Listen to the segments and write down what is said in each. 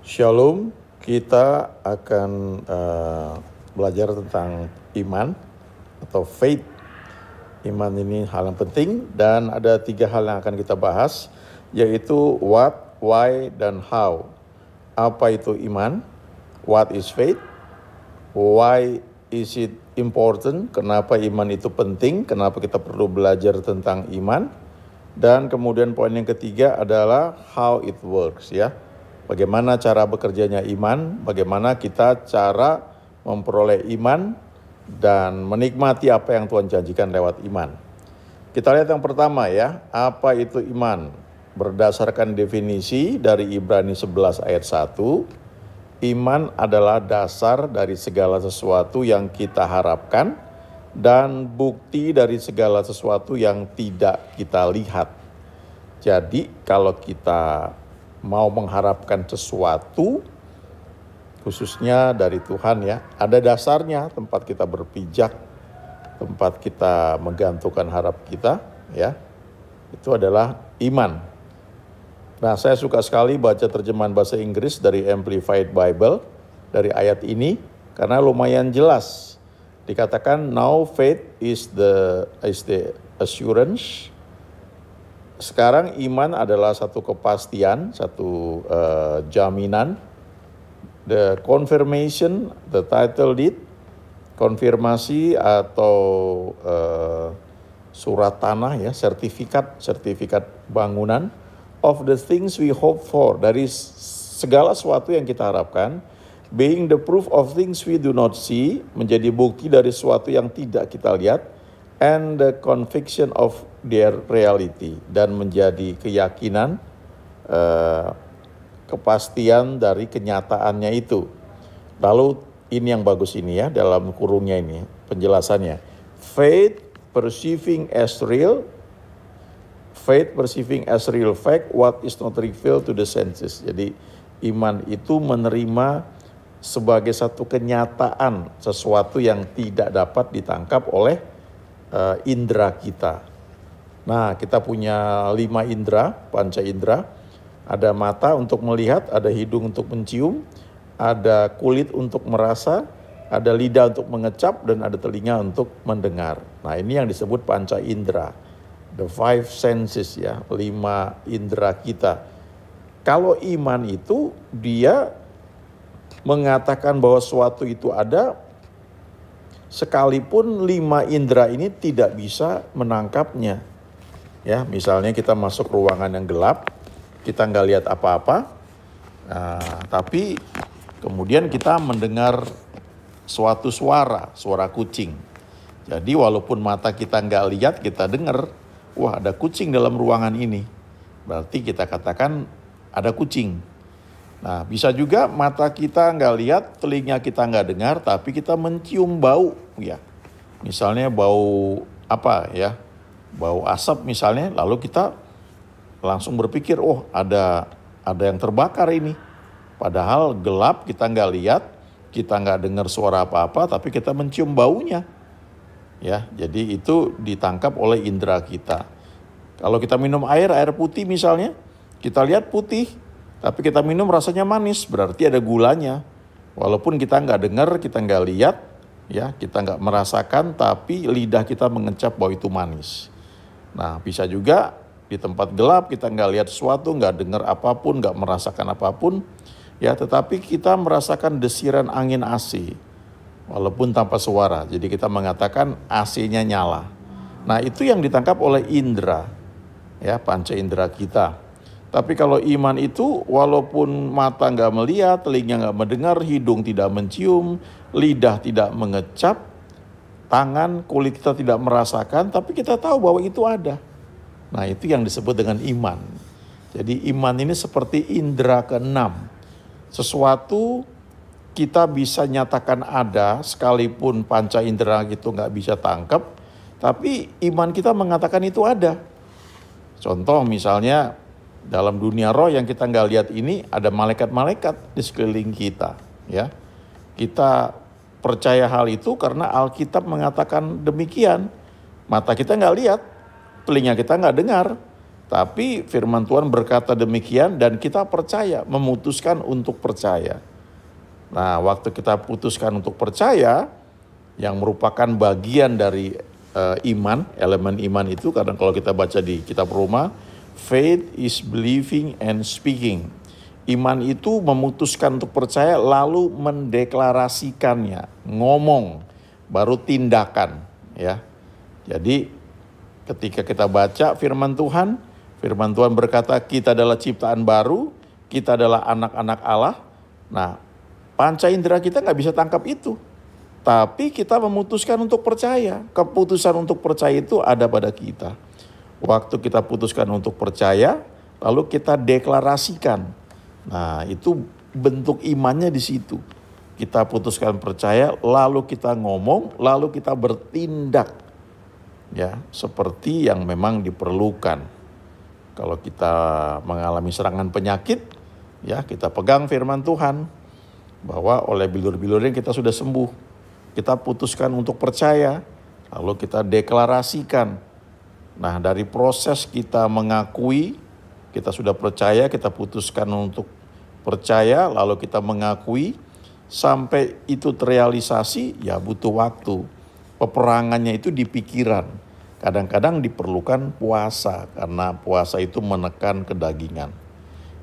Shalom, kita akan belajar tentang iman atau faith. Iman ini hal yang penting dan ada 3 hal yang akan kita bahas, yaitu what, why, dan how. Apa itu iman? What is faith? Why is it important? Kenapa iman itu penting? Kenapa kita perlu belajar tentang iman? Dan kemudian poin yang ketiga adalah how it works, ya. Bagaimana cara bekerjanya iman, bagaimana kita cara memperoleh iman dan menikmati apa yang Tuhan janjikan lewat iman. Kita lihat yang pertama, ya, apa itu iman? Berdasarkan definisi dari Ibrani 11 ayat 1, iman adalah dasar dari segala sesuatu yang kita harapkan dan bukti dari segala sesuatu yang tidak kita lihat. Jadi kalau kita mau mengharapkan sesuatu, khususnya dari Tuhan, ya, ada dasarnya, tempat kita berpijak, tempat kita menggantungkan harap kita, ya, itu adalah iman. Nah, saya suka sekali baca terjemahan bahasa Inggris dari Amplified Bible dari ayat ini karena lumayan jelas. Dikatakan now faith is the assurance. Sekarang iman adalah satu kepastian, satu jaminan. The confirmation, the title deed, konfirmasi atau surat tanah, ya, sertifikat bangunan of the things we hope for, dari segala sesuatu yang kita harapkan, being the proof of things we do not see, menjadi bukti dari sesuatu yang tidak kita lihat, and the conviction of their reality, dan menjadi keyakinan, kepastian dari kenyataannya itu. Lalu ini yang bagus ini, ya, dalam kurungnya ini penjelasannya. Faith perceiving as real fact what is not revealed to the senses. Jadi iman itu menerima sebagai satu kenyataan sesuatu yang tidak dapat ditangkap oleh indera kita. Nah, kita punya 5 indera, panca indera. Ada mata untuk melihat, ada hidung untuk mencium, ada kulit untuk merasa, ada lidah untuk mengecap, dan ada telinga untuk mendengar. Nah, ini yang disebut panca indera. The 5 senses, ya, 5 indera kita. Kalau iman itu dia mengatakan bahwa sesuatu itu ada, sekalipun 5 indera ini tidak bisa menangkapnya. Ya, misalnya kita masuk ruangan yang gelap, kita nggak lihat apa-apa, tapi kemudian kita mendengar suatu suara kucing. Jadi walaupun mata kita nggak lihat, kita dengar, wah, ada kucing dalam ruangan ini. Berarti kita katakan ada kucing. Nah, bisa juga mata kita nggak lihat, telinga kita nggak dengar, tapi kita mencium bau, ya. Misalnya bau apa, ya? Bau asap misalnya, lalu kita langsung berpikir, oh, ada yang terbakar ini. Padahal gelap, kita nggak lihat, kita nggak dengar suara apa-apa, tapi kita mencium baunya. Ya, jadi itu ditangkap oleh indera kita. Kalau kita minum air putih misalnya, kita lihat putih, tapi kita minum rasanya manis, berarti ada gulanya. Walaupun kita nggak dengar, kita nggak lihat, ya, kita nggak merasakan, tapi lidah kita mengecap bahwa itu manis. Nah, bisa juga di tempat gelap kita nggak lihat sesuatu, nggak dengar apapun, nggak merasakan apapun, ya, tetapi kita merasakan desiran angin AC, walaupun tanpa suara. Jadi kita mengatakan AC-nya nyala. Nah, itu yang ditangkap oleh indera, ya, panca indera kita. Tapi kalau iman itu walaupun mata nggak melihat, telinga nggak mendengar, hidung tidak mencium, lidah tidak mengecap, tangan, kulit kita tidak merasakan, tapi kita tahu bahwa itu ada. Nah, itu yang disebut dengan iman. Jadi iman ini seperti indera keenam. Sesuatu kita bisa nyatakan ada, sekalipun panca indera itu nggak bisa tangkap, tapi iman kita mengatakan itu ada. Contoh misalnya dalam dunia roh yang kita nggak lihat ini, ada malaikat-malaikat di sekeliling kita, ya. Kita percaya hal itu karena Alkitab mengatakan demikian. Mata kita nggak lihat, telinga kita nggak dengar, Tapi firman Tuhan berkata demikian dan kita percaya, memutuskan untuk percaya. Nah, waktu kita putuskan untuk percaya, yang merupakan bagian dari iman, elemen iman itu, kadang kalau kita baca di kitab Roma, faith is believing and speaking. Iman itu memutuskan untuk percaya lalu mendeklarasikannya, ngomong, baru tindakan, ya. Jadi ketika kita baca firman Tuhan berkata kita adalah ciptaan baru, kita adalah anak-anak Allah. Nah, panca indera kita nggak bisa tangkap itu. Tapi kita memutuskan untuk percaya. Keputusan untuk percaya itu ada pada kita. Waktu kita putuskan untuk percaya, lalu kita deklarasikan. Nah, itu bentuk imannya di situ. Kita putuskan percaya, lalu kita ngomong, lalu kita bertindak. Ya, seperti yang memang diperlukan. Kalau kita mengalami serangan penyakit, ya kita pegang firman Tuhan bahwa oleh bilur-bilurnya kita sudah sembuh. Kita putuskan untuk percaya, lalu kita deklarasikan. Nah, dari proses kita mengakui, kita sudah percaya, kita putuskan untuk percaya, lalu kita mengakui, sampai itu terrealisasi, ya butuh waktu. Peperangannya itu di pikiran. Kadang-kadang diperlukan puasa, karena puasa itu menekan kedagingan.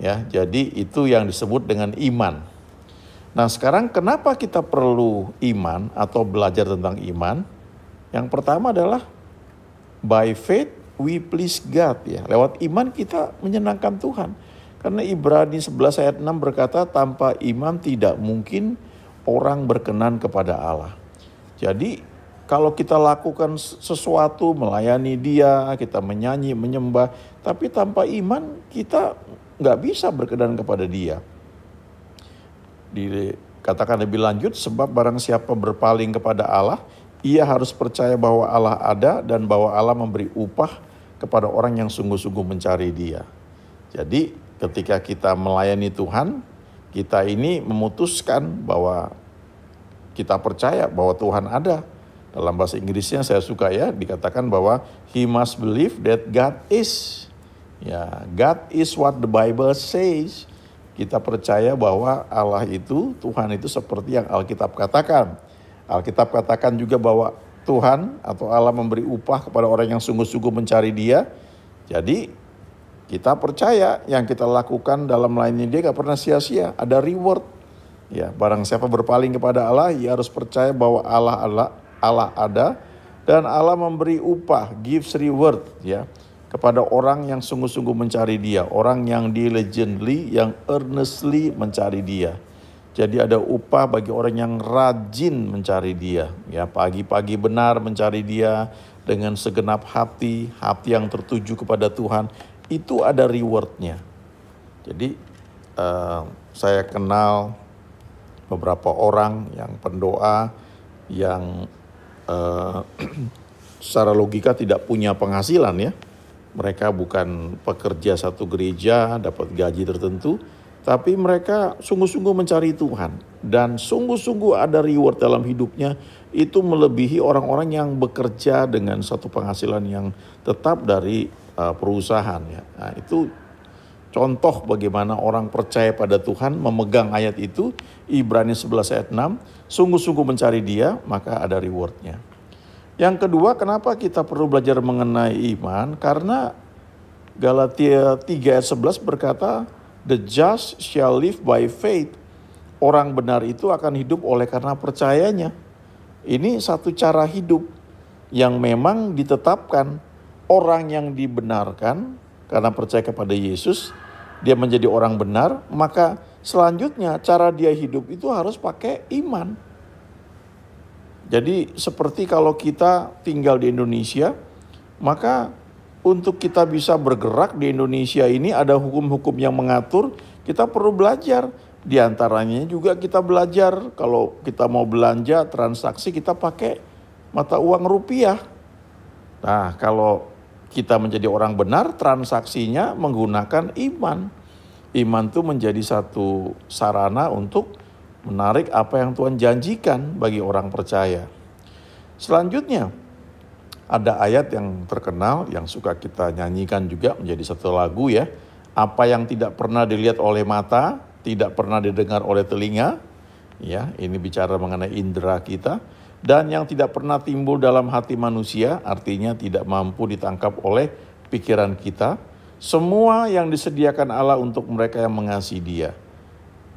Ya, jadi itu yang disebut dengan iman. Nah, sekarang kenapa kita perlu iman atau belajar tentang iman? Yang pertama adalah by faith we please God, ya. Lewat iman kita menyenangkan Tuhan. Karena Ibrani 11 ayat 6 berkata tanpa iman tidak mungkin orang berkenan kepada Allah. Jadi kalau kita lakukan sesuatu, melayani Dia, kita menyanyi, menyembah, tapi tanpa iman kita nggak bisa berkenan kepada Dia. Dikatakan lebih lanjut, sebab barang siapa berpaling kepada Allah, ia harus percaya bahwa Allah ada dan bahwa Allah memberi upah kepada orang yang sungguh-sungguh mencari Dia. Jadi ketika kita melayani Tuhan, kita ini memutuskan bahwa kita percaya bahwa Tuhan ada. Dalam bahasa Inggrisnya saya suka ya, dikatakan bahwa he must believe that God is. Ya, God is what the Bible says. Kita percaya bahwa Allah itu, Tuhan itu seperti yang Alkitab katakan. Alkitab katakan juga bahwa Tuhan atau Allah memberi upah kepada orang yang sungguh-sungguh mencari Dia. Jadi kita percaya yang kita lakukan dalam melayani Dia gak pernah sia-sia, ada reward. Ya, barang siapa berpaling kepada Allah, ia harus percaya bahwa Allah ada dan Allah memberi upah, gives reward, ya, kepada orang yang sungguh-sungguh mencari Dia, orang yang diligently, yang earnestly mencari Dia. Jadi ada upah bagi orang yang rajin mencari Dia, ya, pagi-pagi benar mencari Dia dengan segenap hati, hati yang tertuju kepada Tuhan, itu ada rewardnya. Jadi saya kenal beberapa orang yang pendoa yang secara logika tidak punya penghasilan, ya. Mereka bukan pekerja satu gereja dapat gaji tertentu, tapi mereka sungguh-sungguh mencari Tuhan dan sungguh-sungguh ada reward dalam hidupnya. Itu melebihi orang-orang yang bekerja dengan satu penghasilan yang tetap dari perusahaan, ya. Nah, itu contoh bagaimana orang percaya pada Tuhan memegang ayat itu, Ibrani 11 ayat 6, sungguh-sungguh mencari Dia, maka ada rewardnya. Yang kedua, kenapa kita perlu belajar mengenai iman? Karena Galatia 3 ayat 11 berkata, the just shall live by faith. Orang benar itu akan hidup oleh karena percayanya. Ini satu cara hidup yang memang ditetapkan. Orang yang dibenarkan karena percaya kepada Yesus, dia menjadi orang benar, maka selanjutnya cara dia hidup itu harus pakai iman. Jadi seperti kalau kita tinggal di Indonesia, maka untuk kita bisa bergerak di Indonesia ini ada hukum-hukum yang mengatur, kita perlu belajar. Di antaranya juga kita belajar kalau kita mau belanja transaksi kita pakai mata uang rupiah. Nah, kalau kita menjadi orang benar, transaksinya menggunakan iman. Iman itu menjadi satu sarana untuk menarik apa yang Tuhan janjikan bagi orang percaya. Selanjutnya, Ada ayat yang terkenal yang suka kita nyanyikan juga menjadi satu lagu ya. Apa yang tidak pernah dilihat oleh mata, tidak pernah didengar oleh telinga, ya, ini bicara mengenai indera kita, dan yang tidak pernah timbul dalam hati manusia, artinya tidak mampu ditangkap oleh pikiran kita, semua yang disediakan Allah untuk mereka yang mengasihi Dia.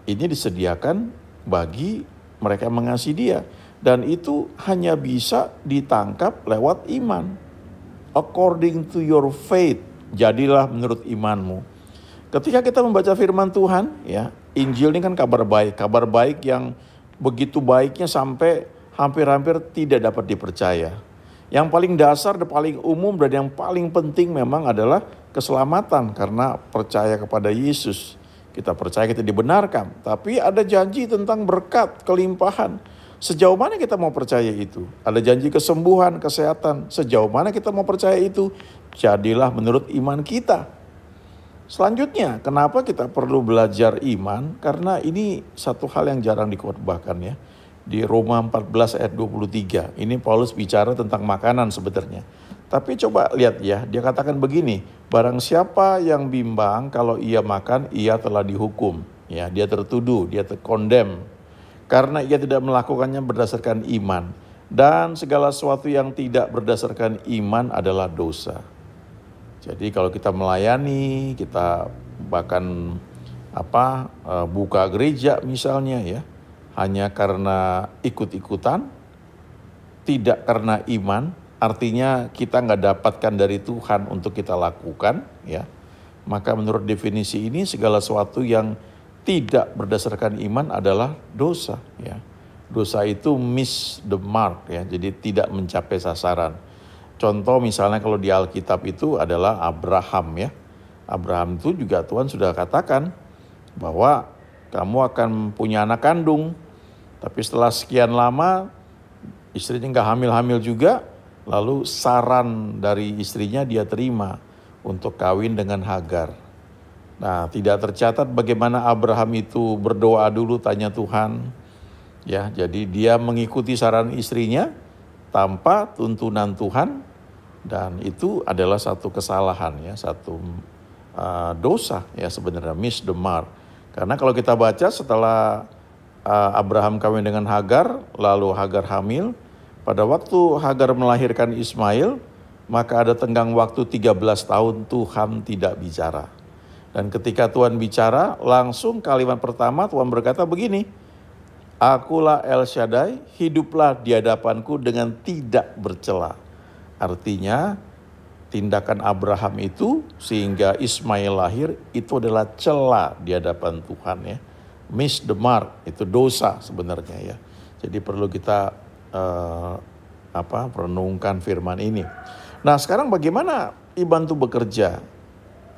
Ini disediakan bagi mereka yang mengasihi Dia. Dan itu hanya bisa ditangkap lewat iman. According to your faith, jadilah menurut imanmu. Ketika kita membaca firman Tuhan, ya, Injil ini kan kabar baik yang begitu baiknya sampai hampir-hampir tidak dapat dipercaya. Yang paling dasar dan paling umum dan yang paling penting memang adalah keselamatan karena percaya kepada Yesus. Kita percaya kita dibenarkan, tapi ada janji tentang berkat, kelimpahan. Sejauh mana kita mau percaya itu? Ada janji kesembuhan, kesehatan. Sejauh mana kita mau percaya itu? Jadilah menurut iman kita. Selanjutnya, kenapa kita perlu belajar iman? Karena ini satu hal yang jarang dikotbahkan ya. Di Roma 14 ayat 23, ini Paulus bicara tentang makanan sebenarnya. Tapi coba lihat ya, dia katakan begini, barang siapa yang bimbang kalau ia makan, ia telah dihukum. Ya, dia tertuduh, dia terkondem. Karena ia tidak melakukannya berdasarkan iman. Dan segala sesuatu yang tidak berdasarkan iman adalah dosa. Jadi kalau kita melayani, kita bahkan buka gereja misalnya ya, hanya karena ikut-ikutan, tidak karena iman, artinya kita nggak dapatkan dari Tuhan untuk kita lakukan ya. Maka menurut definisi ini segala sesuatu yang tidak berdasarkan iman adalah dosa ya. Dosa itu miss the mark ya, jadi tidak mencapai sasaran. Contoh misalnya kalau di Alkitab itu adalah Abraham ya. Abraham itu juga Tuhan sudah katakan bahwa kamu akan punya anak kandung. Tapi setelah sekian lama istrinya nggak hamil-hamil juga, lalu saran dari istrinya dia terima untuk kawin dengan Hagar. Nah, tidak tercatat bagaimana Abraham itu berdoa dulu tanya Tuhan. Ya, jadi dia mengikuti saran istrinya tanpa tuntunan Tuhan dan itu adalah satu kesalahan ya, satu dosa ya sebenarnya, miss the mark. Karena kalau kita baca setelah Abraham kawin dengan Hagar, lalu Hagar hamil, pada waktu Hagar melahirkan Ismail, maka ada tenggang waktu 13 tahun Tuhan tidak bicara. Dan ketika Tuhan bicara, langsung kalimat pertama Tuhan berkata begini, Akulah El Shaddai, hiduplah di hadapanku dengan tidak bercela. Artinya tindakan Abraham itu sehingga Ismail lahir itu adalah cela di hadapan Tuhan ya. Miss the mark, itu dosa sebenarnya ya. Jadi perlu kita renungkan firman ini. Nah sekarang bagaimana iman itu bekerja?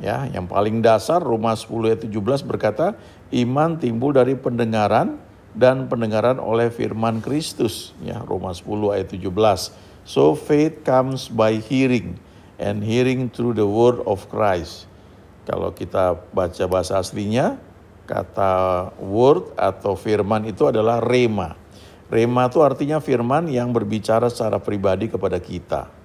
Ya, yang paling dasar Roma 10 ayat 17 berkata, iman timbul dari pendengaran dan pendengaran oleh firman Kristus. Ya, Roma 10 ayat 17. So faith comes by hearing and hearing through the word of Christ. Kalau kita baca bahasa aslinya, kata word atau firman itu adalah rema. Rema itu artinya firman yang berbicara secara pribadi kepada kita.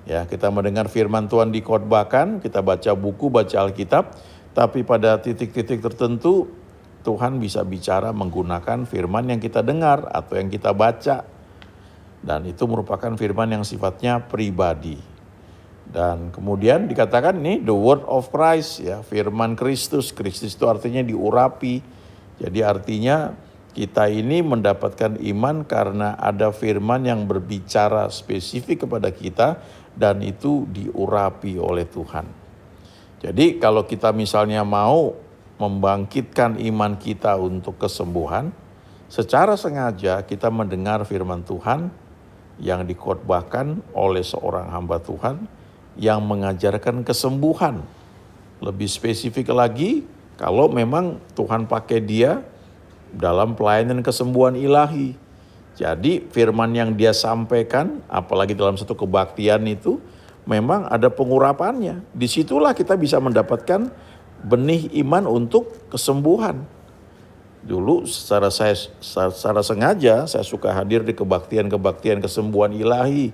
Ya, kita mendengar firman Tuhan dikhotbahkan, kita baca buku, baca Alkitab, tapi pada titik-titik tertentu Tuhan bisa bicara menggunakan firman yang kita dengar atau yang kita baca. Dan itu merupakan firman yang sifatnya pribadi. Dan kemudian dikatakan ini the word of Christ ya, firman Kristus. Kristus itu artinya diurapi. Jadi artinya kita ini mendapatkan iman karena ada firman yang berbicara spesifik kepada kita dan itu diurapi oleh Tuhan. Jadi kalau kita misalnya mau membangkitkan iman kita untuk kesembuhan, secara sengaja kita mendengar firman Tuhan yang dikhotbahkan oleh seorang hamba Tuhan yang mengajarkan kesembuhan. Lebih spesifik lagi, kalau memang Tuhan pakai dia dalam pelayanan kesembuhan ilahi. Jadi firman yang dia sampaikan, apalagi dalam satu kebaktian itu, memang ada pengurapannya. Disitulah kita bisa mendapatkan benih iman untuk kesembuhan. Dulu secara sengaja saya suka hadir di kebaktian kesembuhan ilahi.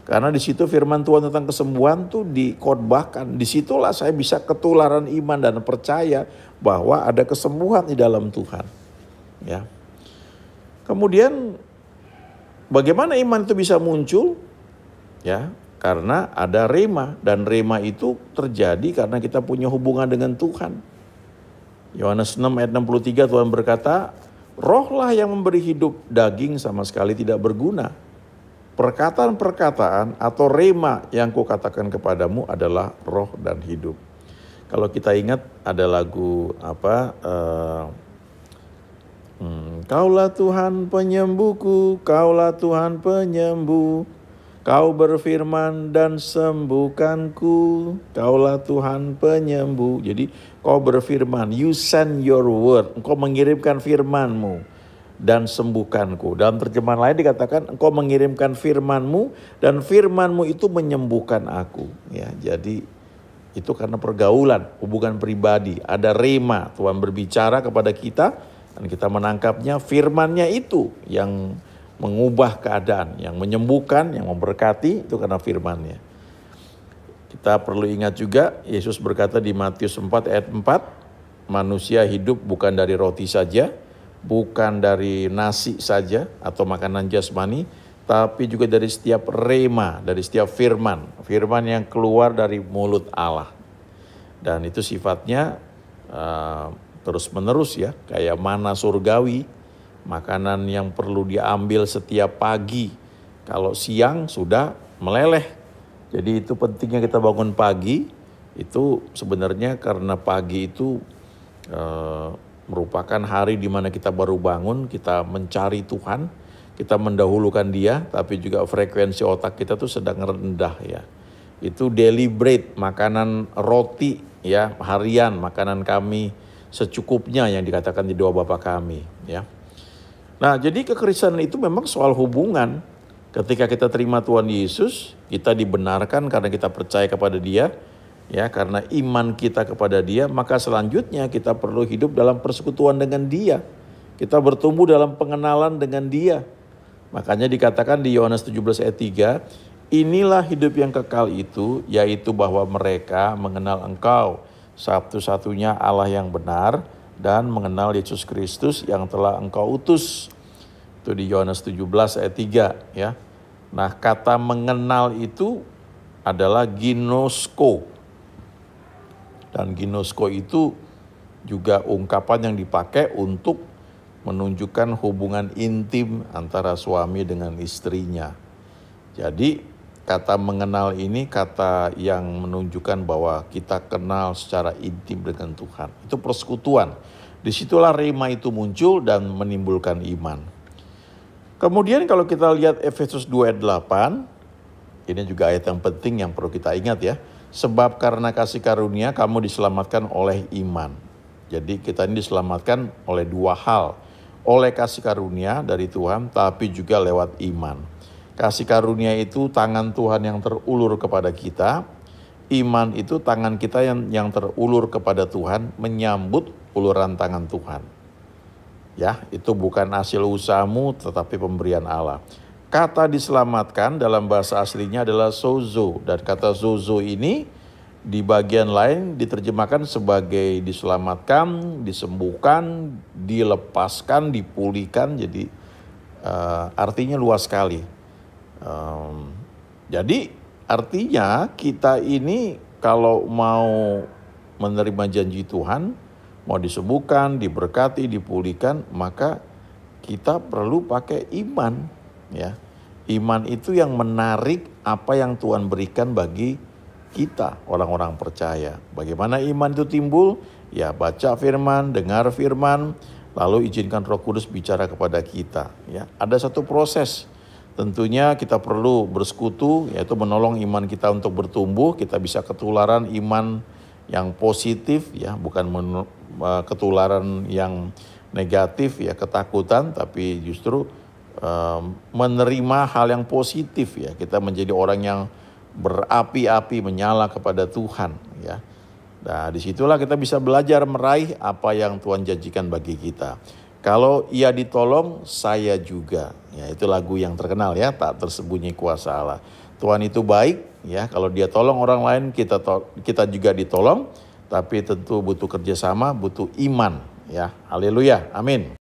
Karena di situ firman Tuhan tentang kesembuhan tuh dikhotbahkan. Disitulah saya bisa ketularan iman dan percaya bahwa ada kesembuhan di dalam Tuhan. Ya. Kemudian bagaimana iman itu bisa muncul? Ya, karena ada rema, dan rema itu terjadi karena kita punya hubungan dengan Tuhan. Yohanes 6 ayat 63 Tuhan berkata, rohlah yang memberi hidup, daging sama sekali tidak berguna. Perkataan-perkataan atau rema yang kukatakan kepadamu adalah roh dan hidup. Kalau kita ingat ada lagu Kaulah Tuhan penyembuhku, Kaulah Tuhan penyembuh, Kau berfirman dan sembuhkanku, Kaulah Tuhan penyembuh. Jadi Kau berfirman, you send your word, Engkau mengirimkan firman-Mu dan sembuhkanku. Dalam terjemahan lain dikatakan Engkau mengirimkan firman-Mu dan firman-Mu itu menyembuhkan aku. Ya, jadi itu karena pergaulan, hubungan pribadi, ada rema, Tuhan berbicara kepada kita dan kita menangkapnya, firman-Nya itu yang mengubah keadaan, yang menyembuhkan, yang memberkati, itu karena firman-Nya. Kita perlu ingat juga Yesus berkata di Matius 4 ayat 4, manusia hidup bukan dari roti saja, bukan dari nasi saja atau makanan jasmani, tapi juga dari setiap rema, dari setiap firman, firman yang keluar dari mulut Allah. Dan itu sifatnya terus menerus ya, kayak mana surgawi, makanan yang perlu diambil setiap pagi. Kalau siang sudah meleleh. Jadi itu pentingnya kita bangun pagi, itu sebenarnya karena pagi itu merupakan hari di mana kita baru bangun, kita mencari Tuhan, kita mendahulukan Dia, tapi juga frekuensi otak kita tuh sedang rendah ya. Itu daily bread, makanan roti ya, harian, makanan kami secukupnya yang dikatakan di doa Bapa kami ya. Nah, jadi kekristenan itu memang soal hubungan. Ketika kita terima Tuhan Yesus, kita dibenarkan karena kita percaya kepada Dia. Ya, karena iman kita kepada Dia, maka selanjutnya kita perlu hidup dalam persekutuan dengan Dia. Kita bertumbuh dalam pengenalan dengan Dia. Makanya dikatakan di Yohanes 17 ayat 3, inilah hidup yang kekal itu, yaitu bahwa mereka mengenal Engkau, satu-satunya Allah yang benar, dan mengenal Yesus Kristus yang telah Engkau utus. Itu di Yohanes 17 ayat 3 ya. Nah, kata mengenal itu adalah ginosko. Dan ginosko itu juga ungkapan yang dipakai untuk menunjukkan hubungan intim antara suami dengan istrinya. Jadi kata mengenal ini kata yang menunjukkan bahwa kita kenal secara intim dengan Tuhan. Itu persekutuan. Disitulah rema itu muncul dan menimbulkan iman. Kemudian kalau kita lihat Efesus 2 ayat 8, ini juga ayat yang penting yang perlu kita ingat ya. Sebab karena kasih karunia kamu diselamatkan oleh iman. Jadi kita ini diselamatkan oleh dua hal. Oleh kasih karunia dari Tuhan, tapi juga lewat iman. Kasih karunia itu tangan Tuhan yang terulur kepada kita. Iman itu tangan kita yang terulur kepada Tuhan, menyambut uluran tangan Tuhan. Ya, itu bukan hasil usahamu tetapi pemberian Allah. Kata diselamatkan dalam bahasa aslinya adalah sozo, dan kata sozo ini di bagian lain diterjemahkan sebagai diselamatkan, disembuhkan, dilepaskan, dipulihkan. Jadi artinya luas sekali. Jadi artinya kita ini kalau mau menerima janji Tuhan, mau disembuhkan, diberkati, dipulihkan, maka kita perlu pakai iman. Ya, iman itu yang menarik apa yang Tuhan berikan bagi kita, orang-orang percaya. Bagaimana iman itu timbul? Ya, baca firman, dengar firman, lalu izinkan Roh Kudus bicara kepada kita. Ya, ada satu proses. Tentunya kita perlu bersekutu, yaitu menolong iman kita untuk bertumbuh. Kita bisa ketularan iman yang positif, ya, bukan ketularan yang negatif, ya, ketakutan, tapi justru menerima hal yang positif ya. Kita menjadi orang yang berapi-api menyala kepada Tuhan ya. Nah, disitulah kita bisa belajar meraih apa yang Tuhan janjikan bagi kita. Kalau ia ditolong, saya juga. Ya, itu lagu yang terkenal ya, tak tersembunyi kuasa Allah. Tuhan itu baik, ya. Kalau Dia tolong orang lain, kita juga ditolong. Tapi tentu butuh kerjasama, butuh iman, ya. Haleluya, amin.